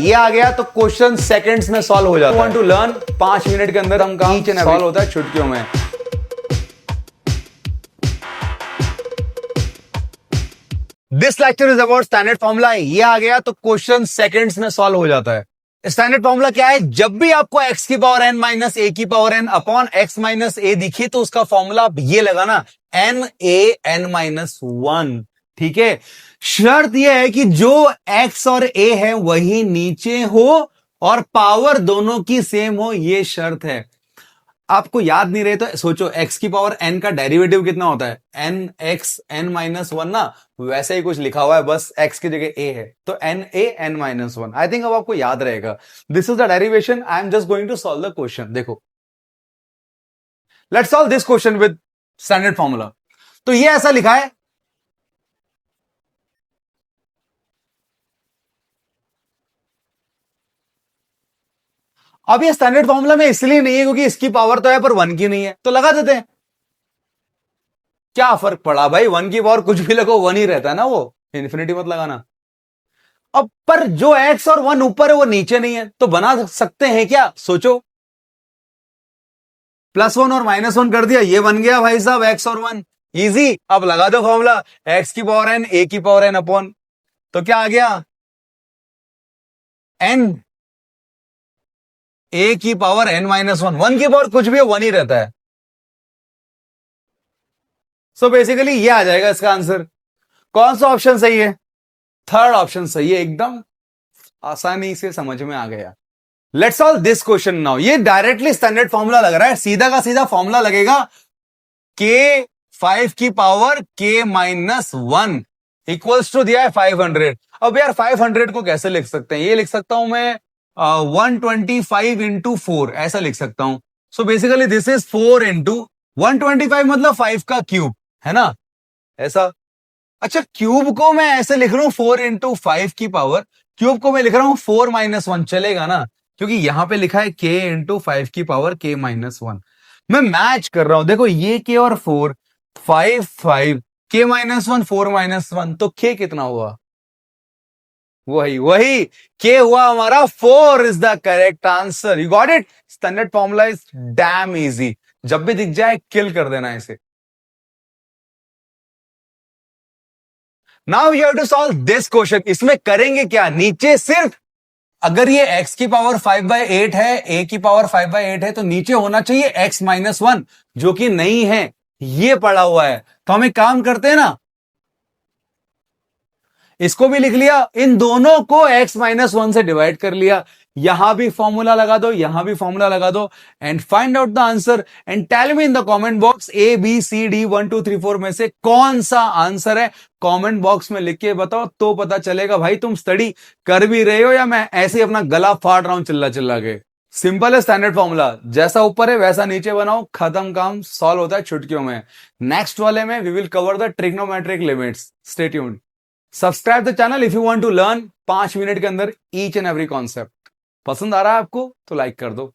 ये आ गया तो क्वेश्चन सेकंड्स में सॉल्व हो जाता है। वांट टू लर्न 5 मिनट के अंदर हम काम सॉल्व होता है चुटकियों में। This lecture is about standard formula. ये आ गया तो क्वेश्चन सेकंड्स में सॉल्व हो जाता है। स्टैंडर्ड फॉर्मूला क्या है? जब भी आपको x की पावर n माइनस a की power n upon x minus a दिखे तो उसका फॉर्मूला ये लगाना n a n माइनस 1। ठीक है, शर्त यह है कि जो x और a है वही नीचे हो और पावर दोनों की सेम हो, ये शर्त है। आपको याद नहीं रहे तो सोचो x की पावर n का डेरिवेटिव कितना होता है? n x n माइनस 1 ना, वैसे ही कुछ लिखा हुआ है, बस x की जगह a है तो n a n minus 1। I think अब आपको याद रहेगा। This is the derivation. I am just going to solve the question. देखो, let's solve this question with standard formula. तो ये ऐसा लिखा है, अब ये स्टैंडर्ड फॉर्मूला में इसलिए नहीं है क्योंकि इसकी पावर तो है पर 1 की नहीं है, तो लगा देते हैं। क्या फर्क पड़ा भाई, 1 की पावर कुछ भी लगो 1 ही रहता है ना, वो इन्फिनिटी मत लगाना। अब पर जो x और 1 ऊपर है वो नीचे नहीं है, तो बना सकते हैं क्या? सोचो, +1 और -1 कर दिया, ये बन गया भाई साहब x और 1। इजी। अब लगा दो फॉर्मूला, x की पावर n a की पावर n अपॉन, तो क्या आ गया? n a की पावर n माइनस 1। 1 की पावर कुछ भी है 1 ही रहता है। सो बेसिकली ये आ जाएगा इसका आंसर। कौन सा ऑप्शन सही है? थर्ड ऑप्शन सही है, एकदम आसानी से समझ में आ गया। Let's solve this question now. ये डायरेक्टली स्टैंडर्ड फॉर्मूला लग रहा है, सीधा का सीधा फॉर्मूला लगेगा k 5 की power k minus 1 equals to दिया है 500। अब यार 500 को कैसे लिख सकते हैं? ये लिख सकता हूं मैं 125 इंटू 4, ऐसा लिख सकता हूं। So basically this is 4 into 125, मतलब 5 का क्यूब, है ना, ऐसा। अच्छा, क्यूब को मैं ऐसे लिख रहा हूं 4 इंटू 5 की पावर, क्यूब को मैं लिख रहा हूं 4 माइनस 1, चलेगा ना? क्योंकि यहां पे लिखा है k इंटू 5 की पावर k माइनस 1। मैं मैच कर रहा हूं, देखो ये k और 4, 5 5, k माइनस 1 4 माइनस 1, तो k कितना हुआ? वही वही k हुआ हमारा 4 is the correct answer. You got it. Standard formula is damn easy. जब भी दिख जाए किल कर देना इसे। Now you have to solve this question. इसमें करेंगे क्या? नीचे सिर्फ, अगर ये x की पावर 5/8 है, a की पावर 5/8 है, तो नीचे होना चाहिए x माइनस 1, जो कि नहीं है, ये पड़ा हुआ है। तो हम एक काम करते हैं ना, इसको भी लिख लिया, इन दोनों को x माइनस 1 से डिवाइड कर लिया, यहां भी फॉर्मूला लगा दो, यहां भी फॉर्मूला लगा दो, and find out the answer and tell me in the comment box A B C D 1 2 3 4 में से कौन सा आंसर है। कमेंट बॉक्स में लिख के बताओ तो पता चलेगा भाई तुम स्टडी कर भी रहे हो या मैं ऐसे ही अपना गला फाड़ रहा हूं चिल्ला चिल्ला के। सिंपल है स्टैंडर्ड फॉर्मूला, जैसा ऊपर है वैसा नीचे बनाओ, खत्म काम, सॉल्व होता है चुटकियों में। नेक्स्ट वाले में we will cover the trigonometric limits. Stay tuned. Subscribe the channel if you want to learn 5 minute के अंदर ईच एंड एवरी कॉन्सेप्ट। पसंद आ रहा है आपको तो लाइक कर दो।